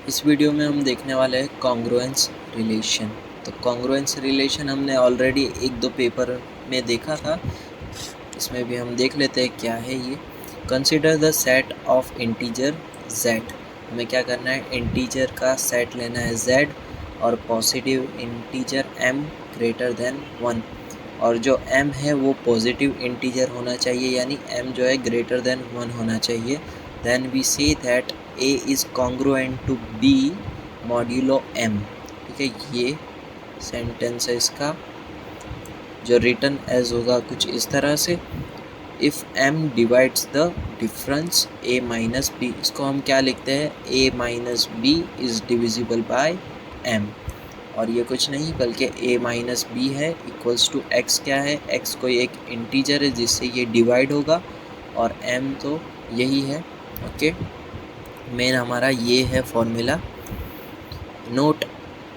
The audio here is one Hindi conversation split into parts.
इस वीडियो में हम देखने वाले हैं कॉन्ग्रुएंस रिलेशन। तो कॉन्ग्रुएंस रिलेशन हमने ऑलरेडी एक दो पेपर में देखा था, इसमें भी हम देख लेते हैं क्या है ये। Consider the set of integer z। हमें क्या करना है, इंटीजर का सेट लेना है z और positive integer m greater than 1, और जो m है वो पॉजिटिव इंटीजर होना चाहिए, यानी m जो है ग्रेटर देन 1 होना चाहिए। Then we say that a is congruent to b modulo m। ठीक है, ये सेंटेंस है इसका, जो रिटर्न एज होगा कुछ इस तरह से। If m divides the difference a minus b, इसको हम क्या लिखते हैं, a minus b is divisible by m। और ये कुछ नहीं बल्कि a माइनस बी है इक्वल्स टू x। क्या है, x कोई एक इंटीजर है जिससे ये डिवाइड होगा, और m तो यही है। ओके, मेन हमारा ये है formula. Note,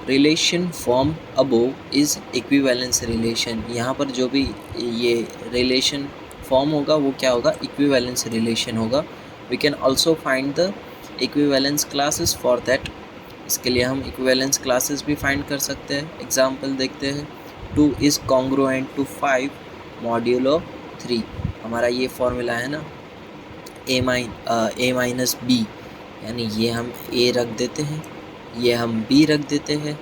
relation form above is equivalence relation. यहाँ पर जो भी ये रिलेशन फॉर्म होगा वो क्या होगा, इक्विवेलेंस रिलेशन होगा। We can also find the equivalence classes for that. इसके लिए हम इक्विवेलेंस क्लासेस भी फाइंड कर सकते हैं। एग्जाम्पल देखते हैं, 2 इज़ कॉन्ग्रुएंट टू 5 मॉड्यूलो 3। हमारा ये फॉर्मूला है ना, a माइनस बी, यानी ये हम a रख देते हैं, ये हम b रख देते हैं,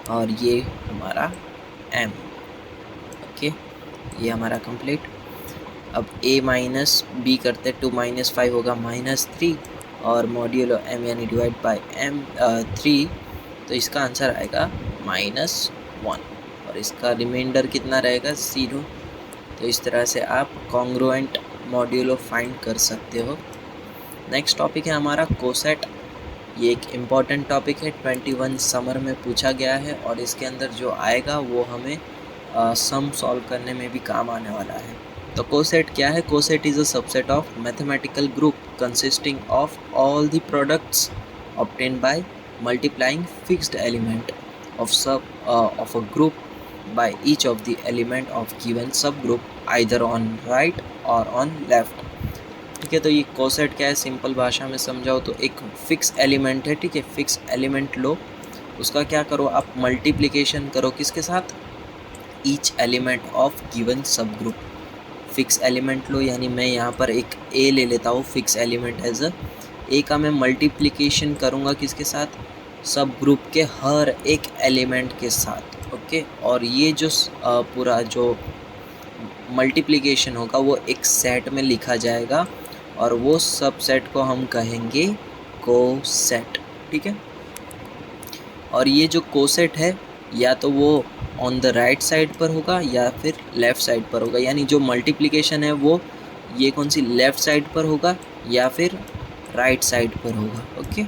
और ये हमारा m। ओके, ये हमारा कंप्लीट। अब a माइनस बी करते, 2 माइनस 5 होगा -3, और मॉड्यूलो m यानी डिवाइड बाय m 3, तो इसका आंसर आएगा -1, और इसका रिमाइंडर कितना रहेगा, 0। तो इस तरह से आप कॉन्ग्रुएंट मॉड्यूलो फाइंड कर सकते हो। नेक्स्ट टॉपिक है हमारा कोसेट। ये एक इम्पॉर्टेंट टॉपिक है, 21 समर में पूछा गया है, और इसके अंदर जो आएगा वो हमें सम सॉल्व करने में भी काम आने वाला है। तो कोसेट क्या है, coset is a subset of mathematical group consisting of all the products obtained by multiplying fixed element of a group by each of the element of given subgroup either on right or on left। ठीक है, तो ये कोसेट क्या है, सिंपल भाषा में समझाओ तो एक फिक्स एलिमेंट है। ठीक है, फिक्स एलिमेंट लो, उसका क्या करो आप, मल्टीप्लिकेशन करो किसके साथ, ईच एलिमेंट ऑफ गिवन सब ग्रुप। फिक्स एलिमेंट लो, यानी मैं यहाँ पर एक ए ले लेता हूँ फिक्स एलिमेंट एज अ, ए का मैं मल्टीप्लिकेशन करूँगा किसके साथ, सब ग्रुप के हर एक एलिमेंट के साथ। ओके, और ये जो पूरा जो मल्टीप्लिकेशन होगा वो एक सेट में लिखा जाएगा, और वो सब सेट को हम कहेंगे कोसेट। ठीक है, और ये जो कोसेट है या तो वो ऑन द राइट साइड पर होगा या फिर लेफ़्ट साइड पर होगा, यानी जो मल्टीप्लिकेशन है वो ये कौन सी लेफ़्ट साइड पर होगा या फिर राइट साइड पर होगा। ओके,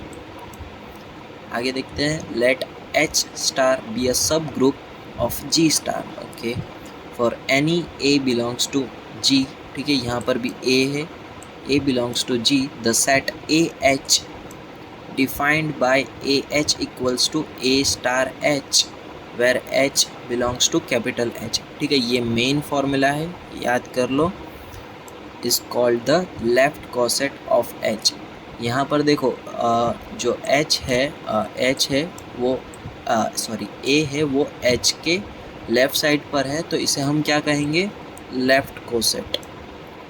आगे देखते हैं, let H star be a subgroup of G star. Okay, for any A belongs to G। ठीक है, यहाँ पर भी A है, A belongs to G, the set AH defined by AH equals to A star H where H belongs to capital H। ठीक है, ये मेन फॉर्मूला है, याद कर लो, is called the left coset of H। यहाँ पर देखो जो H है वो A है वो H के लेफ़्ट साइड पर है, तो इसे हम क्या कहेंगे, left coset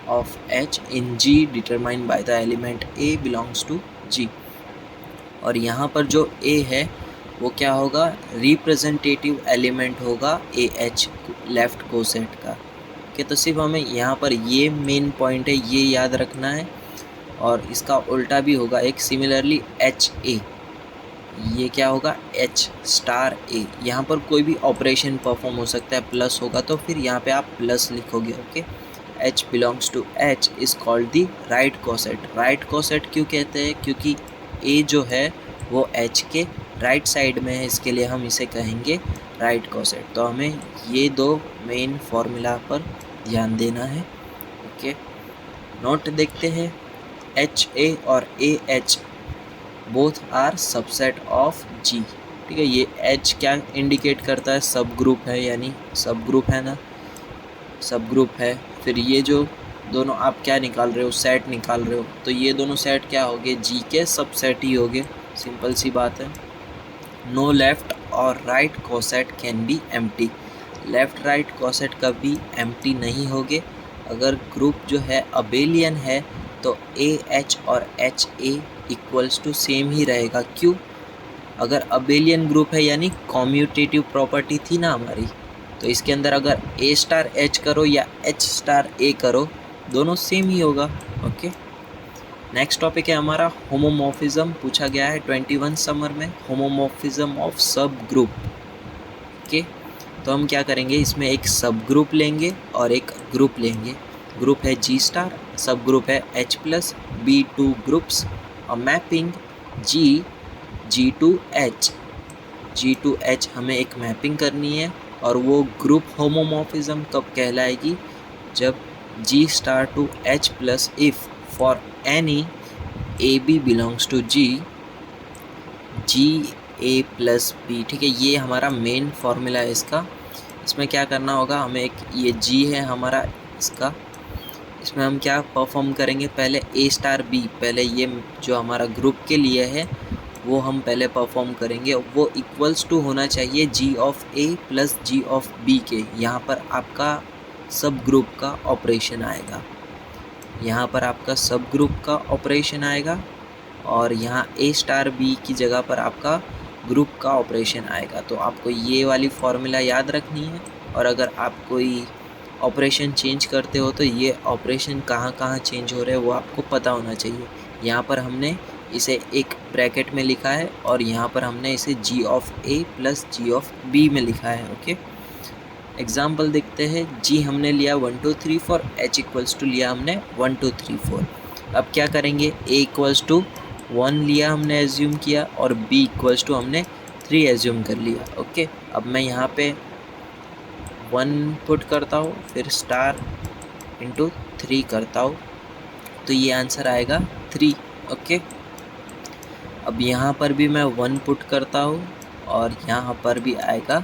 of H in G determined by the element A belongs to G। और यहाँ पर जो A है वो क्या होगा, रिप्रेजेंटेटिव एलिमेंट होगा AH लेफ़्ट कोसेट का। ओके, तो सिर्फ हमें यहाँ पर ये मेन पॉइंट है, ये याद रखना है, और इसका उल्टा भी होगा एक, सिमिलरली HA, ये क्या होगा, H स्टार A। यहाँ पर कोई भी ऑपरेशन परफॉर्म हो सकता है, प्लस होगा तो फिर यहाँ पे आप प्लस लिखोगे। Okay, H belongs to H is called the right coset. Right coset क्यों कहते हैं, क्योंकि A जो है वो H के राइट साइड में है, इसके लिए हम इसे कहेंगे राइट कोसेट। तो हमें ये दो मेन फार्मूला पर ध्यान देना है। ओके, नोट देखते हैं, HA और AH both are subset of G। ठीक है, ये H क्या इंडिकेट करता है, सब ग्रुप है, यानी सब ग्रुप है ना, सब ग्रुप है। फिर ये जो दोनों आप क्या निकाल रहे हो, सेट निकाल रहे हो, तो ये दोनों सेट क्या होंगे, G के सबसेट ही होंगे, सिंपल सी बात है। नो लेफ्ट और right coset can be empty. Left right coset कभी एम्प्टी नहीं होंगे। अगर ग्रुप जो है अबेलियन है तो ए एच और H A equals to same ही रहेगा। क्यों? अगर अबेलियन ग्रुप है यानी कॉम्यूटेटिव प्रॉपर्टी थी ना हमारी, तो इसके अंदर अगर ए स्टार एच करो या एच स्टार ए करो, दोनों सेम ही होगा। ओके, नेक्स्ट टॉपिक है हमारा होमोमॉर्फिज्म। पूछा गया है 21 समर में, होमोमॉर्फिज्म ऑफ सब ग्रुप। ओके, तो हम क्या करेंगे, इसमें एक सब ग्रुप लेंगे और एक ग्रुप लेंगे। ग्रुप है जी स्टार, सब ग्रुप है H plus, be two groups और mapping G to H. G to H हमें एक मैपिंग करनी है और वो ग्रुप होमोमॉर्फिज्म कब कहलाएगी, जब G star to H plus if for any A B belongs to G A plus B. ठीक है, ये हमारा मेन फॉर्मूला है इसका। इसमें क्या करना होगा हमें, एक ये जी है हमारा इसका, इसमें हम क्या परफॉर्म करेंगे, पहले ए स्टार बी, पहले ये जो हमारा ग्रुप के लिए है वो हम पहले परफॉर्म करेंगे। वो इक्वल्स टू होना चाहिए G of A plus G of B के। यहाँ पर आपका सब ग्रुप का ऑपरेशन आएगा, यहाँ पर आपका सब ग्रुप का ऑपरेशन आएगा और यहाँ ए स्टार बी की जगह पर आपका ग्रुप का ऑपरेशन आएगा। तो आपको ये वाली फॉर्मूला याद रखनी है, और अगर आप कोई ऑपरेशन चेंज करते हो तो ये ऑपरेशन कहाँ कहाँ चेंज हो रहे हैं वो आपको पता होना चाहिए। यहाँ पर हमने इसे एक ब्रैकेट में लिखा है और यहाँ पर हमने इसे G of A plus G of B में लिखा है। ओके, एग्जाम्पल देखते हैं। जी हमने लिया 1 2 3 4, एच इक्वल्स टू लिया हमने 1 2 3 4। अब क्या करेंगे, ए इक्वल्स टू 1 लिया हमने, एज्यूम किया, और बी इक्वल्स टू हमने 3 एज्यूम कर लिया। ओके, अब मैं यहाँ पे 1 पुट करता हूँ, फिर स्टार इंटू 3 करता हूँ, तो ये आंसर आएगा 3। ओके, अब यहाँ पर भी मैं 1 पुट करता हूँ और यहाँ पर भी आएगा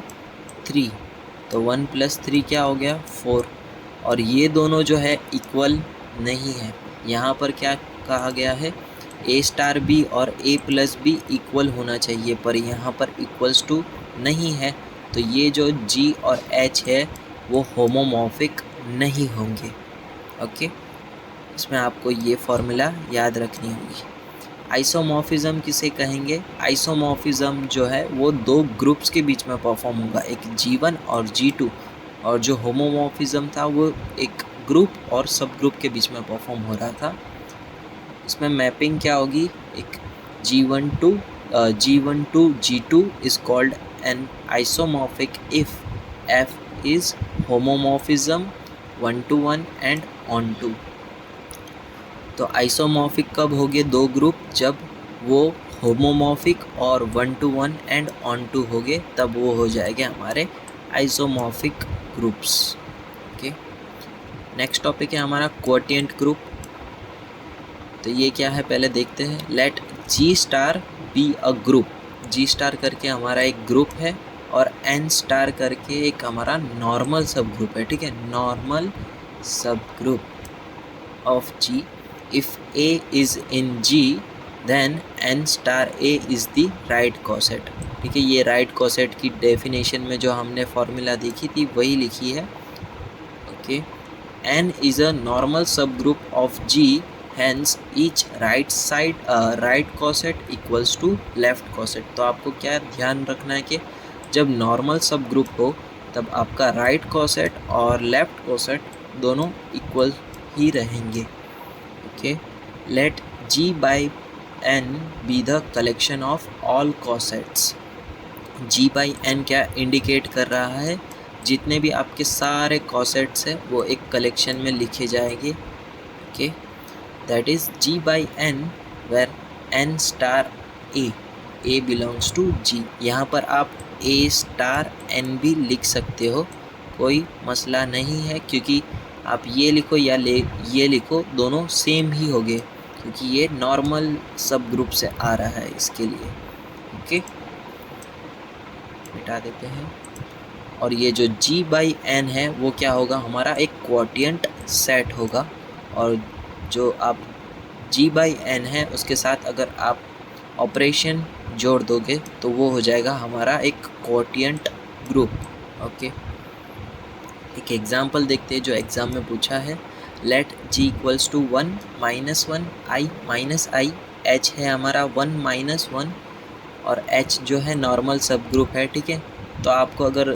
3, तो 1 + 3 क्या हो गया 4। और ये दोनों जो है इक्वल नहीं है। यहाँ पर क्या कहा गया है, ए स्टार बी और ए प्लस बी इक्वल होना चाहिए, पर यहाँ पर इक्वल्स टू नहीं है। तो ये जो जी और एच है वो होमोमॉर्फिक नहीं होंगे। ओके, इसमें आपको ये फॉर्मूला याद रखनी होगी। आइसोमॉर्फिज्म किसे कहेंगे, आइसोमॉर्फिज्म जो है वो दो ग्रुप्स के बीच में परफॉर्म होगा, एक G1 और G2, और जो होमोमॉर्फिज्म था वो एक ग्रुप और सब ग्रुप के बीच में परफॉर्म हो रहा था। इसमें मैपिंग क्या होगी, एक G1 to G2 is called an isomorphic if F is homomorphism 1 to 1 and onto. तो आइसोमॉर्फिक कब होंगे दो ग्रुप, जब वो होमोमॉर्फिक और 1 to 1 एंड ऑन टू होंगे, तब वो हो जाएंगे हमारे isomorphic groups. Okay, next topic है हमारा क्वोटिएंट ग्रुप। तो ये क्या है पहले देखते हैं। Let G star be a group, G star करके हमारा एक ग्रुप है और एन स्टार करके एक हमारा नॉर्मल सब ग्रुप है। ठीक है, normal subgroup of G. If A is in G, then N star A is the right coset। ठीक है, ये right coset की डेफिनेशन में जो हमने फॉर्मूला देखी थी वही लिखी है। Okay, N is a normal subgroup of G, hence each right coset equals to left coset। तो आपको क्या ध्यान रखना है कि जब नॉर्मल सब ग्रुप हो तब आपका राइट कोसेट और लेफ्ट कोसेट दोनों इक्वल ही रहेंगे। Okay, let G by N be the collection of all cosets। G by N क्या इंडिकेट कर रहा है, जितने भी आपके सारे कॉसेट्स हैं वो एक कलेक्शन में लिखे जाएंगे। Okay, that is G by N where N star A belongs to G। यहाँ पर आप A स्टार N भी लिख सकते हो, कोई मसला नहीं है, क्योंकि आप ये लिखो या ये लिखो दोनों सेम ही होंगे, क्योंकि ये नॉर्मल सब ग्रुप से आ रहा है इसके लिए। ओके, मिटा देते हैं। और ये जो G by N है वो क्या होगा, हमारा एक क्वोटिएंट सेट होगा, और जो आप G by N है उसके साथ अगर आप ऑपरेशन जोड़ दोगे तो वो हो जाएगा हमारा एक कोटिएंट ग्रुप। ओके, एक एग्जांपल देखते हैं जो एग्ज़ाम में पूछा है। Let g equals to 1 -1 i minus i, h है हमारा 1 -1 और h जो है नॉर्मल सब ग्रुप है, ठीक है। तो आपको अगर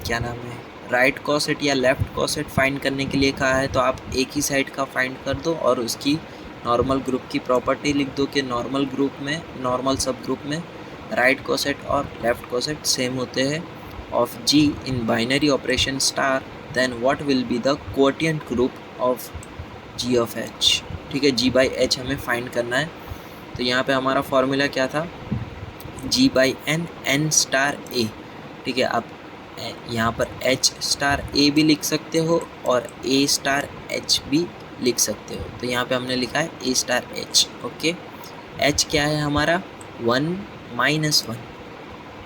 क्या नाम है, राइट कॉसेट या लेफ़्ट कॉसेट फाइंड करने के लिए कहा है तो आप एक ही साइड का फाइंड कर दो और उसकी नॉर्मल ग्रुप की प्रॉपर्टी लिख दो कि नॉर्मल ग्रुप में, नॉर्मल सब ग्रुप में राइट कॉसेट और लेफ़्ट कॉसेट सेम होते हैं of g in binary operation star, then what will be the quotient group of g of h। ठीक है, g by h हमें फाइंड करना है। तो यहाँ पे हमारा फॉर्मूला क्या था, g by n, n star a। ठीक है, आप यहाँ पर h स्टार a भी लिख सकते हो और a स्टार h भी लिख सकते हो। तो यहाँ पे हमने लिखा है a star h। Okay, h क्या है हमारा 1 -1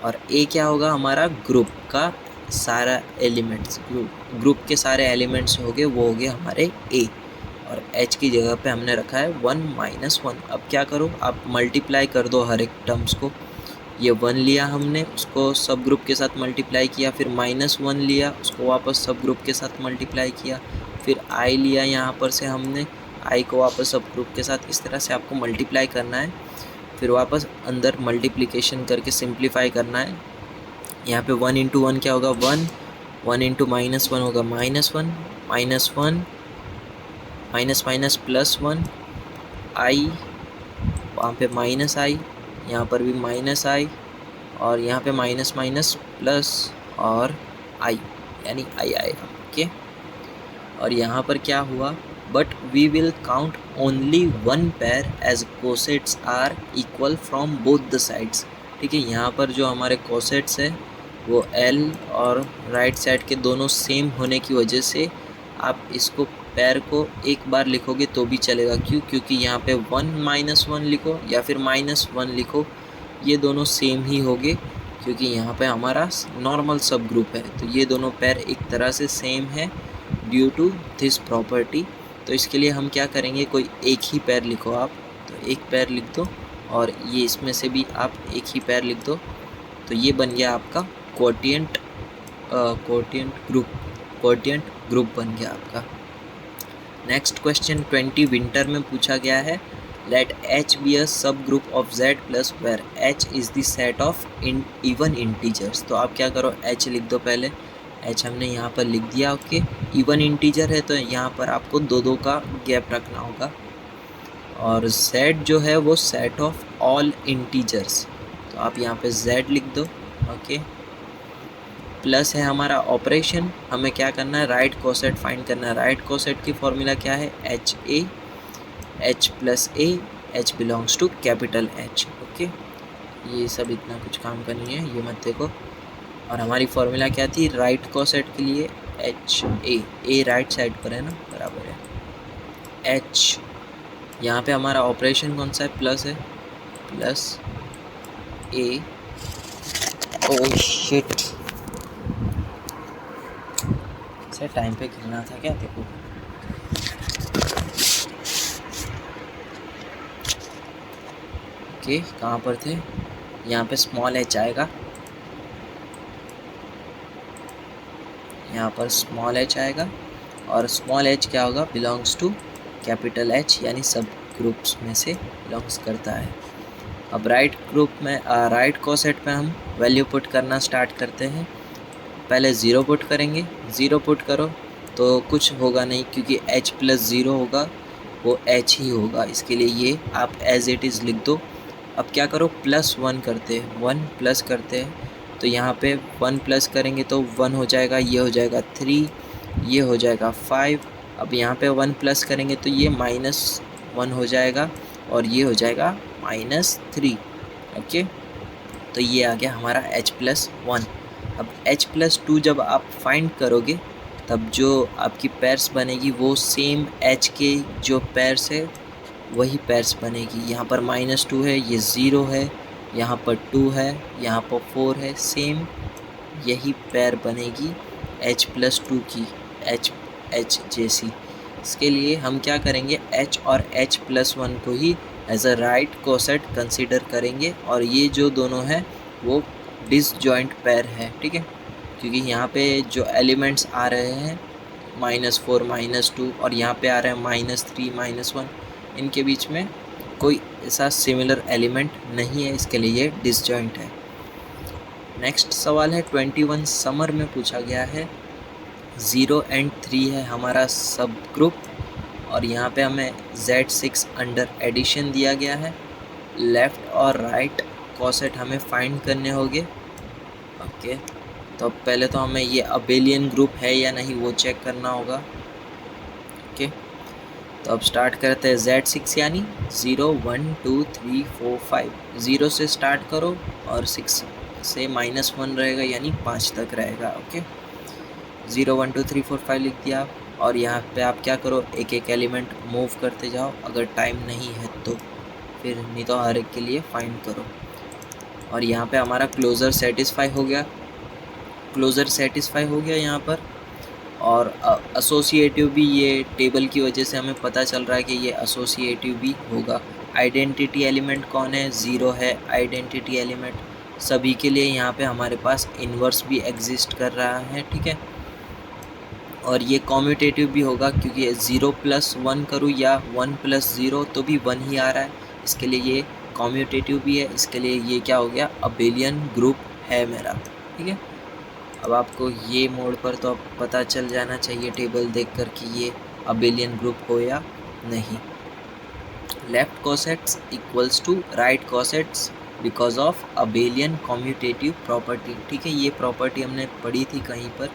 और ए क्या होगा हमारा ग्रुप का सारा एलिमेंट्स, ग्रुप के सारे एलिमेंट्स हो गए, वो हो गए हमारे ए। और एच की जगह पे हमने रखा है 1 -1। अब क्या करो, आप मल्टीप्लाई कर दो हर एक टर्म्स को। ये 1 लिया हमने, उसको सब ग्रुप के साथ मल्टीप्लाई किया, फिर -1 लिया, उसको वापस सब ग्रुप के साथ मल्टीप्लाई किया, फिर आई लिया यहाँ पर से हमने, आई को वापस सब ग्रुप के साथ। इस तरह से आपको मल्टीप्लाई करना है, फिर वापस अंदर मल्टीप्लिकेशन करके सिंप्लीफाई करना है। यहाँ पे 1 × 1 क्या होगा 1, 1 × -1 होगा -1, -1 माइनस माइनस +1 आई, वहाँ पे माइनस आई, यहाँ पर भी माइनस आई और यहाँ पे माइनस माइनस प्लस और आई, यानी आई आएगा। ओके, और यहाँ पर क्या हुआ, but we will count only 1 pair as cosets are equal from both the sides. ठीक है, यहाँ पर जो हमारे कोसेट्स है वो L और राइट साइड के दोनों सेम होने की वजह से आप इसको पेयर को एक बार लिखोगे तो भी चलेगा। क्यों? क्योंकि यहाँ पे 1 -1 लिखो या फिर -1 लिखो, ये दोनों सेम ही होंगे क्योंकि यहाँ पे हमारा नॉर्मल सब ग्रुप है। तो ये दोनों पेयर एक तरह से सेम है ड्यू टू दिस प्रॉपर्टी। तो इसके लिए हम क्या करेंगे, कोई एक ही पेयर लिखो आप, तो एक पेयर लिख दो और ये इसमें से भी आप एक ही पेयर लिख दो। तो ये बन गया आपका कोटिएंट ग्रुप बन गया आपका। नेक्स्ट क्वेश्चन 20 विंटर में पूछा गया है, late H be a subgroup of Z plus where H is the set of even integers. तो आप क्या करो, H लिख दो पहले, H हमने यहाँ पर लिख दिया। ओके, इवन इंटीजर है तो यहाँ पर आपको 2-2 का गैप रखना होगा। और Z जो है वो सेट ऑफ ऑल इंटीजर्स, तो आप यहाँ पे Z लिख दो। ओके, प्लस है हमारा ऑपरेशन, हमें क्या करना है, राइट कोसेट फाइंड करना है। राइट कोसेट की फॉर्मूला क्या है, HA, H plus A, H belongs to capital H। Okay, ये सब इतना कुछ काम का नहीं है, ये मत देखो। और हमारी फॉर्मूला क्या थी राइट कोसेट के लिए, HA, A राइट साइड पर है ना, बराबर है H। यहाँ पे हमारा ऑपरेशन कौन सा है, प्लस है, प्लस A। ओह शिट, से टाइम पे गिरना था क्या, देखो। ओके, कहाँ पर थे, यहाँ पे स्मॉल h आएगा, यहाँ पर स्मॉल h आएगा और स्मॉल h क्या होगा, बिलोंग्स टू कैपिटल H, यानी सब ग्रुप्स में से बिलोंग्स करता है। अब राइट ग्रुप में राइट कोसेट में हम वैल्यू पुट करना स्टार्ट करते हैं। पहले 0 पुट करेंगे, 0 पुट करो तो कुछ होगा नहीं क्योंकि H प्लस 0 होगा वो H ही होगा, इसके लिए ये आप एज इट इज़ लिख दो। अब क्या करो, +1 करते हैं, 1 प्लस करते हैं, तो यहाँ पे 1 प्लस करेंगे तो 1 हो जाएगा, ये हो जाएगा 3, ये हो जाएगा 5। अब यहाँ पे 1 प्लस करेंगे तो ये -1 हो जाएगा और ये हो जाएगा -3। ओके, तो ये आ गया हमारा H+1। अब H+2 जब आप फाइंड करोगे तब जो आपकी पेयर्स बनेगी वो सेम H के जो पेयर्स है वही पेयर्स बनेगी। यहाँ पर -2 है, ये 0 है, यहाँ पर 2 है, यहाँ पर 4 है, सेम यही पेयर बनेगी H+2 की, H जैसी। इसके लिए हम क्या करेंगे, H और H+1 को ही as a right coset consider करेंगे, और ये जो दोनों है वो डिसजॉइंट पेयर है, ठीक है, क्योंकि यहाँ पे जो एलिमेंट्स आ रहे हैं -4 -2 और यहाँ पे आ रहे हैं -3 -1, इनके बीच में कोई ऐसा सिमिलर एलिमेंट नहीं है, इसके लिए ये डिसजॉइंट है। नेक्स्ट सवाल है 21 समर में पूछा गया है। 0 and 3 है हमारा सब ग्रुप, और यहाँ पे हमें Z6 अंडर एडिशन दिया गया है। लेफ़्ट और राइट कॉसेट हमें फाइंड करने होंगे। ओके, तो पहले तो हमें ये अबेलियन ग्रुप है या नहीं वो चेक करना होगा। ओके, तो अब स्टार्ट करते हैं। Z6 यानी 0 1 2 3 4 5, 0 से स्टार्ट करो और 6 से -1 रहेगा, यानी 5 तक रहेगा। ओके, 0 1 2 3 4 5 लिख दिया, और यहाँ पे आप क्या करो, एक एक एलिमेंट मूव करते जाओ, अगर टाइम नहीं है तो, फिर नहीं तो हर एक के लिए फाइंड करो। और यहाँ पे हमारा क्लोज़र सेटिस्फाई हो गया, यहाँ पर। और एसोसिएटिव भी, ये टेबल की वजह से हमें पता चल रहा है कि ये एसोसिएटिव भी होगा। आइडेंटिटी एलिमेंट कौन है, 0 है आइडेंटिटी एलिमेंट। सभी के लिए यहाँ पे हमारे पास इन्वर्स भी एग्जिस्ट कर रहा है, ठीक है। और ये कॉम्यूटेटिव भी होगा, क्योंकि 0 + 1 करूँ या 1 + 0 तो भी 1 ही आ रहा है, इसके लिए ये कॉम्यूटेटिव भी है। इसके लिए ये क्या हो गया, अबेलियन ग्रुप है मेरा, ठीक है। अब आपको ये मोड पर तो अब पता चल जाना चाहिए टेबल देखकर कि ये अबेलियन ग्रुप हो या नहीं। Left cosets equals to right cosets because of abelian commutative property, ठीक है। ये प्रॉपर्टी हमने पढ़ी थी कहीं पर,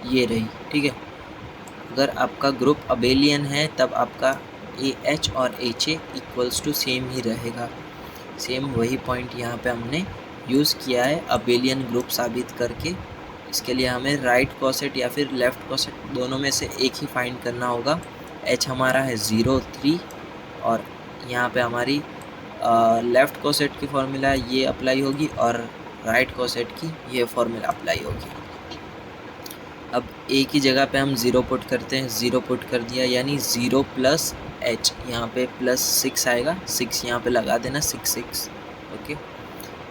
ये रही, ठीक है। अगर आपका ग्रुप अबेलियन है तब आपका AH और HA इक्वल्स टू सेम ही रहेगा। सेम वही पॉइंट यहाँ पे हमने यूज़ किया है अबेलियन ग्रुप साबित करके। इसके लिए हमें राइट कोसेट या फिर लेफ़्ट कोसेट, दोनों में से एक ही फाइंड करना होगा। H हमारा है 0 3, और यहाँ पे हमारी लेफ़्ट कोसेट की फॉर्मूला ये अप्लाई होगी, और राइट कोसेट की ये फॉर्मूला अप्लाई होगी। अब एक ही जगह पे हम 0 पुट करते हैं, 0 पुट कर दिया, यानी 0 + H, यहाँ पे +6 आएगा, 6 यहाँ पे लगा देना, 6 6। ओके,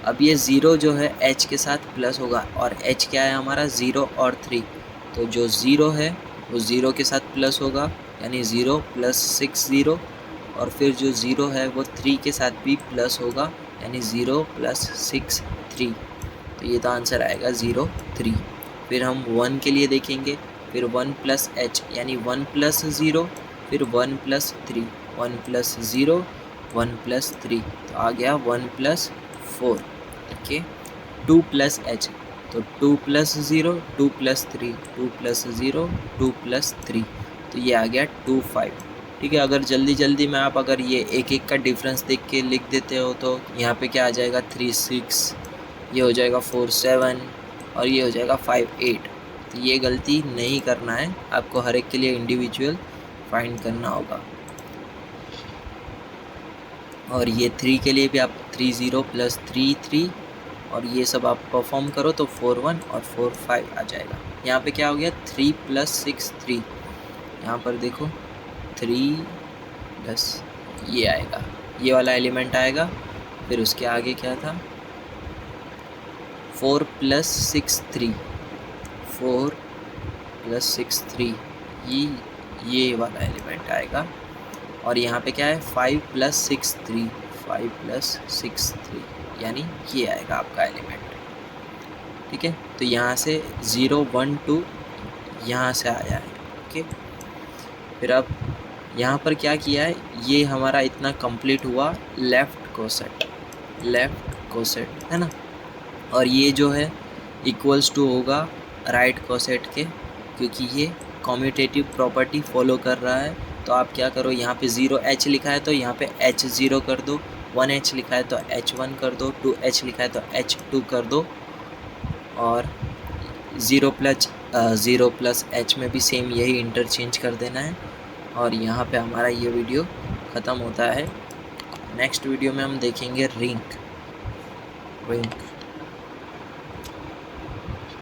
अब ये 0 जो है H के साथ प्लस होगा, और H क्या है हमारा, 0 और 3, तो जो 0 है वो 0 के साथ प्लस होगा, यानी 0 + 6 0, और फिर जो 0 है वो 3 के साथ भी प्लस होगा, यानी 0 + 6 3, तो ये तो आंसर आएगा 0 3। फिर हम 1 के लिए देखेंगे, फिर 1 + H यानी 1 + 0, फिर 1 + 3, 1 + 0 1 + 3, तो आ गया 1 + 4। ओके, 2 + H, तो 2 + 0 2 + 3, 2 + 0 2 + 3, तो ये आ गया 2 5, ठीक है। अगर जल्दी जल्दी में आप अगर ये एक एक का डिफरेंस देख के लिख देते हो तो यहाँ पे क्या आ जाएगा, 3 6, ये हो जाएगा 4 7, और ये हो जाएगा 5 8। तो ये गलती नहीं करना है, आपको हर एक के लिए इंडिविजुअल फाइंड करना होगा। और ये 3 के लिए भी आप 3 0 + 3 3, और ये सब आप परफॉर्म करो तो 4 1 और 4 5 आ जाएगा। यहाँ पे क्या हो गया, 3 + 6 3, यहाँ पर देखो 3 प्लस ये आएगा, ये वाला एलिमेंट आएगा। फिर उसके आगे क्या था, 4 + 6 3, 4 + 6 3, ये वाला एलिमेंट आएगा। और यहाँ पे क्या है, 5 + 6 3, 5 + 6 3, यानी ये आएगा आपका एलिमेंट, ठीक है। तो यहाँ से 0 1 2 यहाँ से आया है। ओके, फिर अब यहाँ पर क्या किया है, ये हमारा इतना कंप्लीट हुआ लेफ़्ट कोसेट है ना। और ये जो है इक्वल्स टू होगा राइट कोसेट के, क्योंकि ये कॉम्यूटेटिव प्रॉपर्टी फॉलो कर रहा है। तो आप क्या करो, यहाँ पे 0 H लिखा है तो यहाँ पे H 0 कर दो, 1 H लिखा है तो H 1 कर दो, 2 H लिखा है तो H 2 कर दो, और 0 + H में भी सेम यही इंटरचेंज कर देना है। और यहाँ पे हमारा ये वीडियो ख़त्म होता है। नेक्स्ट वीडियो में हम देखेंगे रिंग।